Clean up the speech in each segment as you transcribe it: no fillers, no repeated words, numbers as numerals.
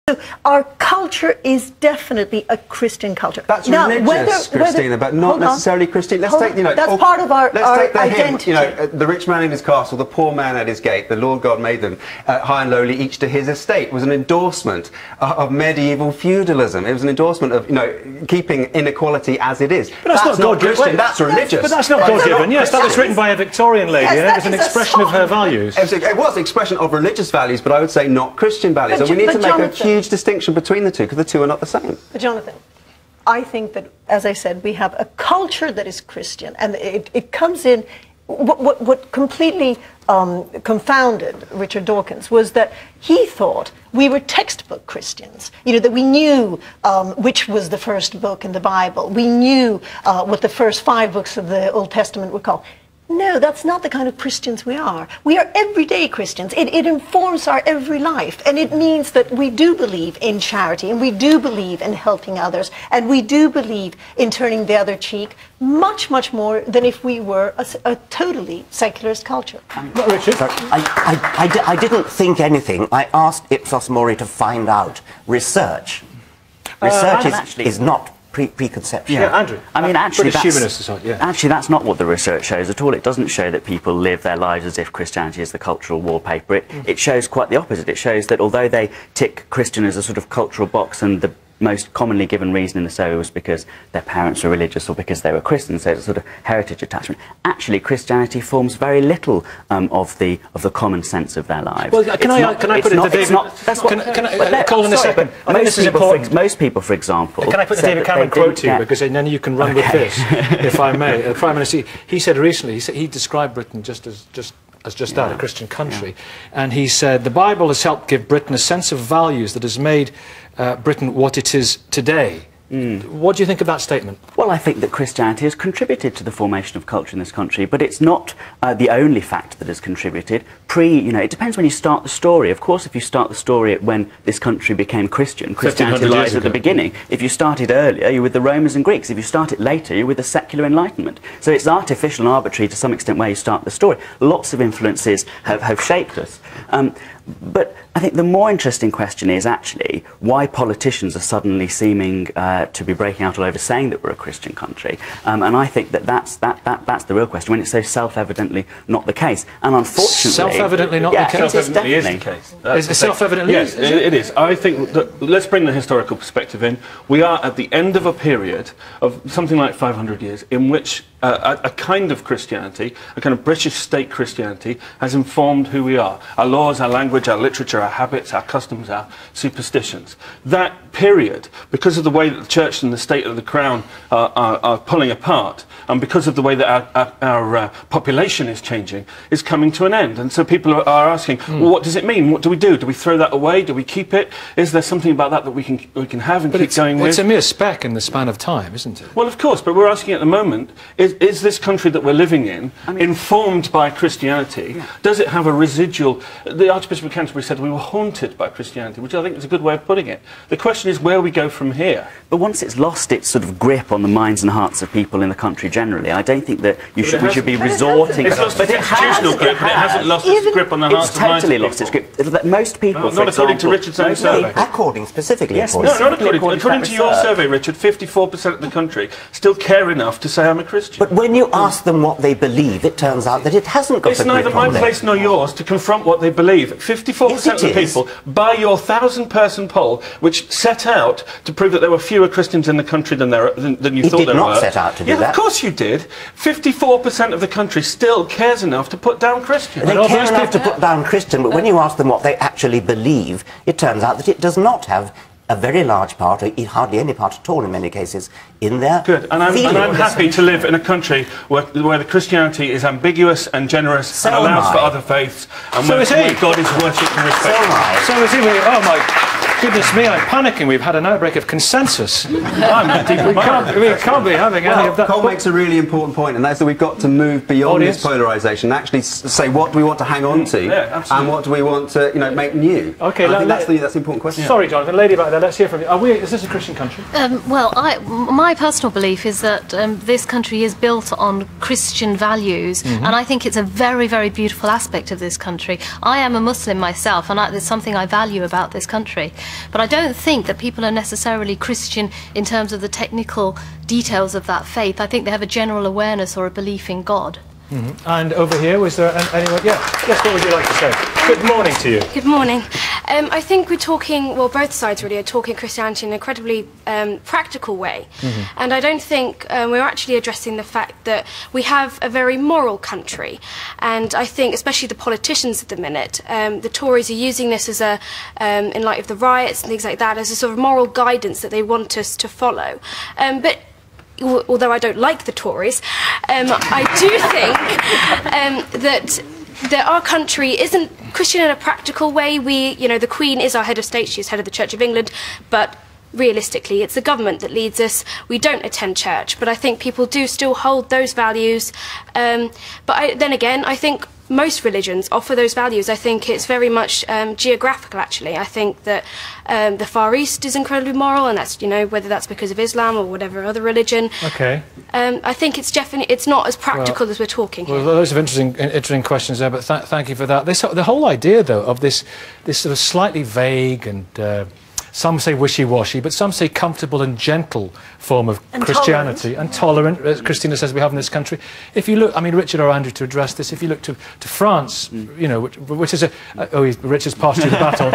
So our culture is definitely a Christian culture. That's religious, Cristina, but not necessarily Christian. Let's take, that's part of our identity. The rich man in his castle, the poor man at his gate, the Lord God made them high and lowly, each to his estate, was an endorsement of medieval feudalism. It was an endorsement of, keeping inequality as it is. But that's not Christian, that's religious. But that's not God-given. Yes, that was written by a Victorian lady, and it was an expression of her values. It was an expression of religious values, but I would say not Christian values. And we need to make a huge distinction between the two, because the two are not the same. But Jonathan, I think that, as I said, we have a culture that is Christian, and it comes in. What completely confounded Richard Dawkins was that he thought we were textbook Christians, that we knew which was the first book in the Bible. We knew what the first 5 books of the Old Testament were called. No, that's not the kind of Christians we are. We are everyday Christians. It informs our every life, and it means that we do believe in charity, and we do believe in helping others, and we do believe in turning the other cheek much, much more than if we were a totally secularist culture. Richard? I didn't think anything. I asked Ipsos Mori to find out. Research is not preconception. Yeah, Andrew. I mean, actually, actually, that's not what the research shows at all. It doesn't show that people live their lives as if Christianity is the cultural wallpaper. It shows quite the opposite. It shows that although they tick Christian as a sort of cultural box, and the most commonly given reason in the survey was because their parents were religious or because they were Christians, so it's a sort of heritage attachment. Actually, Christianity forms very little of the common sense of their lives. Well, can I put it to David? Hold on a second. Most people, for example, can I put the David Cameron quote to you, because then you can run with this, if I may. The Prime Minister, he said recently, he described Britain just as that, a Christian country, and he said the Bible has helped give Britain a sense of values that has made Britain what it is today. What do you think of that statement? Well, I think that Christianity has contributed to the formation of culture in this country, but it's not the only fact that has contributed. It depends when you start the story. Of course, if you start the story when this country became Christian, Christianity lies at the beginning. If you started earlier, you're with the Romans and Greeks. If you start it later, you're with the secular Enlightenment. So it's artificial and arbitrary to some extent where you start the story. Lots of influences have shaped us. But I think the more interesting question is actually why politicians are suddenly seeming to be breaking out all over saying that we're a Christian country. And I think that's the real question, when it's so self-evidently not the case. And unfortunately... Self-evidently not the case? Self-evidently is the case. Is it self-evidently? Yes, it is. I think that, let's bring the historical perspective in. We are at the end of a period of something like 500 years in which a kind of Christianity, a kind of British state Christianity, has informed who we are. Our laws, our language, our literature, our habits, our customs, our superstitions. That period, because of the way that the church and the state of the crown are pulling apart, and because of the way that our population is changing, is coming to an end. And so people are asking, well, what does it mean? What do we do? Do we throw that away? Do we keep it? Is there something about that we can have and keep going with? It's a mere speck in the span of time, isn't it? Well, of course, but we're asking at the moment, is this country that we're living in informed by Christianity? Yeah. Does it have a residual... The Archbishop of Canterbury said we were haunted by Christianity, which I think is a good way of putting it. The question is where we go from here. But once it's lost its sort of grip on the minds and hearts of people in the country generally, I don't think that we should be resorting... It's lost its institutional grip, but it hasn't lost its grip on the hearts of minds of people. It's totally lost its grip. Most people, not according to Richard's own survey. According specifically, yes, no, not according to your survey, Richard. 54% of the country still care enough to say I'm a Christian. But when you ask them what they believe, it turns out that it hasn't got a grip on them. It's neither my place nor yours to confront what they believe. 54% of the people, by your 1,000-person poll, which set out to prove that there were fewer Christians in the country than you thought there were. It did not set out to do that. Yeah, of course you did. 54% of the country still cares enough to put down Christian. They care enough to put down Christian, but when you ask them what they actually believe, it turns out that it does not have a very large part, or hardly any part at all in many cases, in their Good, and I'm happy to live in a country where the Christianity is ambiguous and generous and allows for other faiths, and where God is worshipped and respected. So is he. Oh my goodness me, I'm panicking. We've had an outbreak of consensus. We can't be having any of that. Cole makes a really important point, and that's that we've got to move beyond this polarisation and actually say what do we want to hang on to, and what do we want to make new. Okay, I think that's the important question. Sorry, Jonathan, lady back there, let's hear from you. Is this a Christian country? Well, my personal belief is that this country is built on Christian values, and I think it's a very, very beautiful aspect of this country. I am a Muslim myself, and there's something I value about this country. But I don't think that people are necessarily Christian in terms of the technical details of that faith. I think they have a general awareness or a belief in God. And over here, was there anyone? Yeah. Yes, what would you like to say? Good morning to you. Good morning. I think we're talking, well, both sides really are talking Christianity in an incredibly practical way. And I don't think we're actually addressing the fact that we have a very moral country. And I think, especially the politicians at the minute, the Tories are using this as a, in light of the riots and things like that, as a sort of moral guidance that they want us to follow. But although I don't like the Tories, I do think that our country isn't Christian in a practical way. The Queen is our head of state, she's head of the Church of England, but realistically it's the government that leads us. We don't attend church, but I think people do still hold those values. Then again, I think most religions offer those values. I think it's very much geographical, actually. I think that the Far East is incredibly moral, and that's, whether that's because of Islam or whatever other religion. Okay. I think it's not as practical as we're talking here. Well, those are interesting questions there, but thank you for that. The whole idea, though, of this sort of slightly vague and some say wishy-washy, but some say comfortable and gentle form of Christianity, and tolerant, as Cristina says we have in this country. If you look, I mean, Richard or Andrew, to address this, if you look to France, which is Richard's passed you the baton,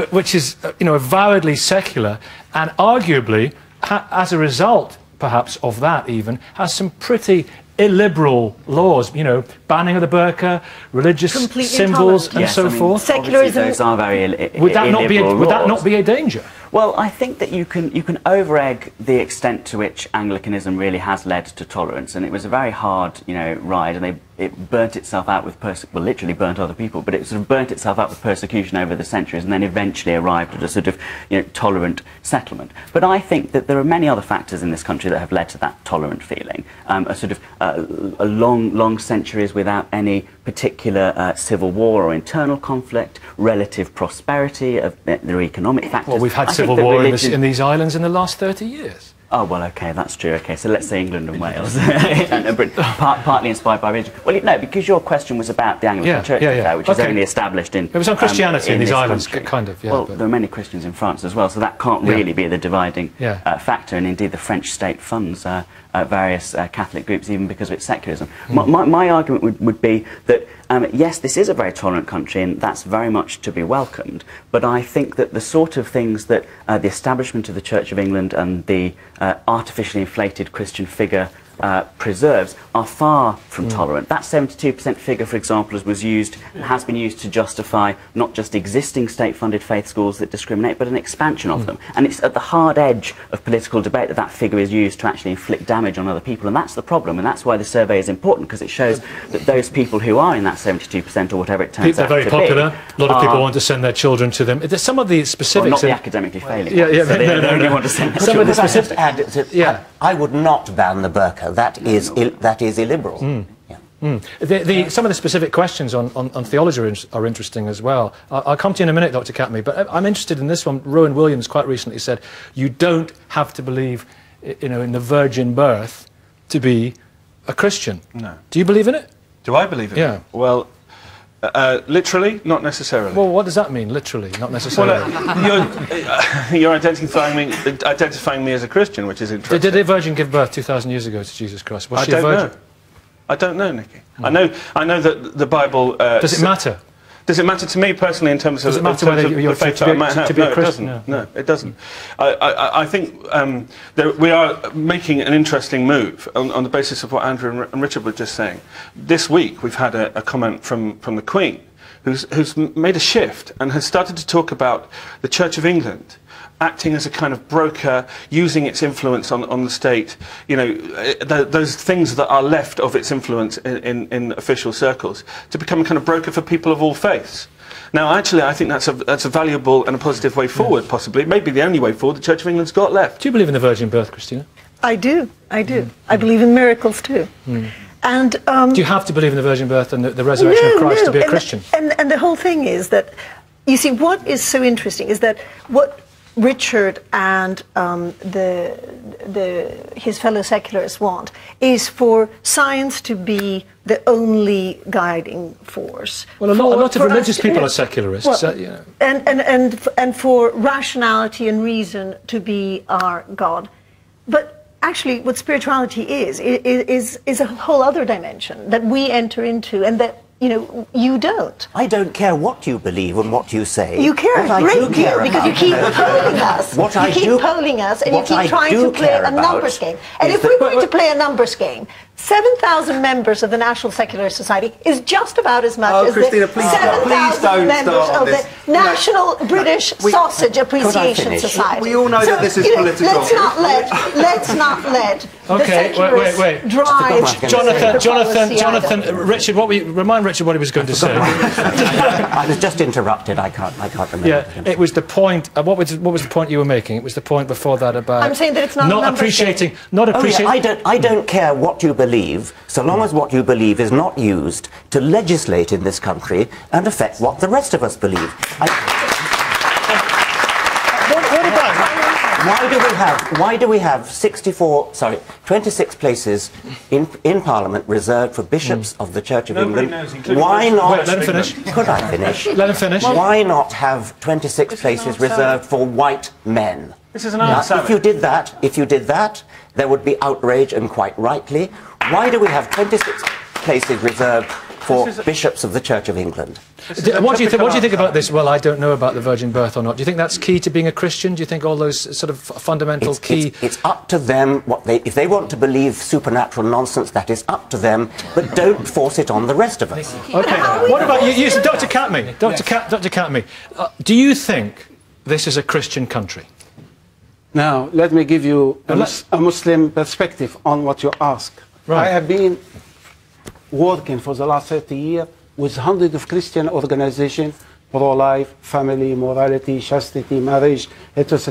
which is, avowedly secular, and arguably, as a result, perhaps, of that even, has some pretty illiberal laws, banning of the burqa, religious symbols, and so forth. Secularism. Those are very illiberal. Would that not be a danger? Well, I think that you can over-egg the extent to which Anglicanism really has led to tolerance, and it was a very hard, ride, and it burnt itself out with literally burnt other people, but it sort of burnt itself out with persecution over the centuries, and then eventually arrived at a sort of tolerant settlement. But I think that there are many other factors in this country that have led to that tolerant feeling. A sort of a long centuries without any particular civil war or internal conflict, relative prosperity, there are economic factors. Well, we've had civil war in these islands in the last 30 years. Oh, well, OK, that's true. OK, so let's say England and Wales, and Britain, partly inspired by religion. Well, no, because your question was about the Anglican Church, which is only established in... It was on Christianity in these islands, kind of, Well, there are many Christians in France as well, so that can't really be the dividing factor, and indeed the French state funds various Catholic groups even because of its secularism. My argument would be that, yes, this is a very tolerant country, and that's very much to be welcomed, but I think that the sort of things that the establishment of the Church of England and the artificially inflated Christian figure preserves are far from tolerant. That 72% figure, for example, has been used to justify not just existing state-funded faith schools that discriminate, but an expansion of them. And it's at the hard edge of political debate that figure is used to actually inflict damage on other people, and that's the problem, and that's why the survey is important, because it shows that those people who are in that 72% or whatever it turns out to be... They're very popular. A lot of people want to send their children to them. There's some of the specifics... Well, not the academically failing ones. So they only want to send their children. Some of the specifics... I would not ban the burqa. That is illiberal. Some of the specific questions on theology are interesting as well. I'll come to you in a minute, Dr. Katme, but I'm interested in this one. Rowan Williams quite recently said, you don't have to believe in the virgin birth to be a Christian. No. Do you believe in it? Do I believe in it? Yeah. Well, literally, not necessarily. Well, what does that mean, literally, not necessarily? Well, you're identifying me as a Christian, which is interesting. Did a virgin give birth 2,000 years ago to Jesus Christ? Was she a virgin? I don't know, Nicky. I know that the Bible... Does it matter? Does it matter to me personally in terms of the faith that I might have? No, it doesn't. No, it doesn't. I think we are making an interesting move on the basis of what Andrew and Richard were just saying. This week we've had a comment from the Queen, who's made a shift and has started to talk about the Church of England acting as a kind of broker, using its influence on the state, those things that are left of its influence in official circles, to become a kind of broker for people of all faiths. Now, actually, I think that's a valuable and a positive way forward, possibly. It may be the only way forward the Church of England's got left. Do you believe in the virgin birth, Cristina? I do. I believe in miracles, too. And do you have to believe in the virgin birth and the resurrection of Christ to be a Christian? And the whole thing is that, you see, what is so interesting is that what Richard and his fellow secularists want is for science to be the only guiding force. Well, a lot of religious people are secularists. Well, you know. and for rationality and reason to be our God. But actually, what spirituality is a whole other dimension that we enter into, and that you don't. I don't care what you believe and what you say. You care a great deal because you keep polling us. You keep polling us, and you keep trying to play a numbers game. And if we're going to play a numbers game, 7,000 members of the National Secular Society is just about as much as Christina, the 7,000 members of the National British Sausage Appreciation Society. We all know that this is political. Let's not let okay, wait. drive. Jonathan, Richard, remind Richard what he was going to say. I was just interrupted. I can't remember. Yeah, it was the point. What was the point you were making? It was the point before that about. I'm saying that it's not appreciating. Oh, yeah, I don't care what you believe, so long as what you believe is not used to legislate in this country and affect what the rest of us believe. What about? Why do we have 26 places in Parliament reserved for bishops of the Church of England? Why not? Wait, let him finish. Could I finish? Let him finish. Why not have 26 places reserved for white men? This is an answer. If you did that, there would be outrage, and quite rightly. Why do we have 26 places reserved for bishops of the Church of England? What do you think about this? Well, I don't know about the virgin birth or not. Do you think that's key to being a Christian? Do you think all those sort of fundamental key... It's up to them. If they want to believe supernatural nonsense, that is up to them, but don't force it on the rest of us. Okay, what about you, Dr. Katme? Dr. Katme, do you think this is a Christian country? Now, let me give you a Muslim perspective on what you ask. Right. I have been working for the last 30 years with hundreds of Christian organizations, pro-life, family, morality, chastity, marriage, heterosexuality.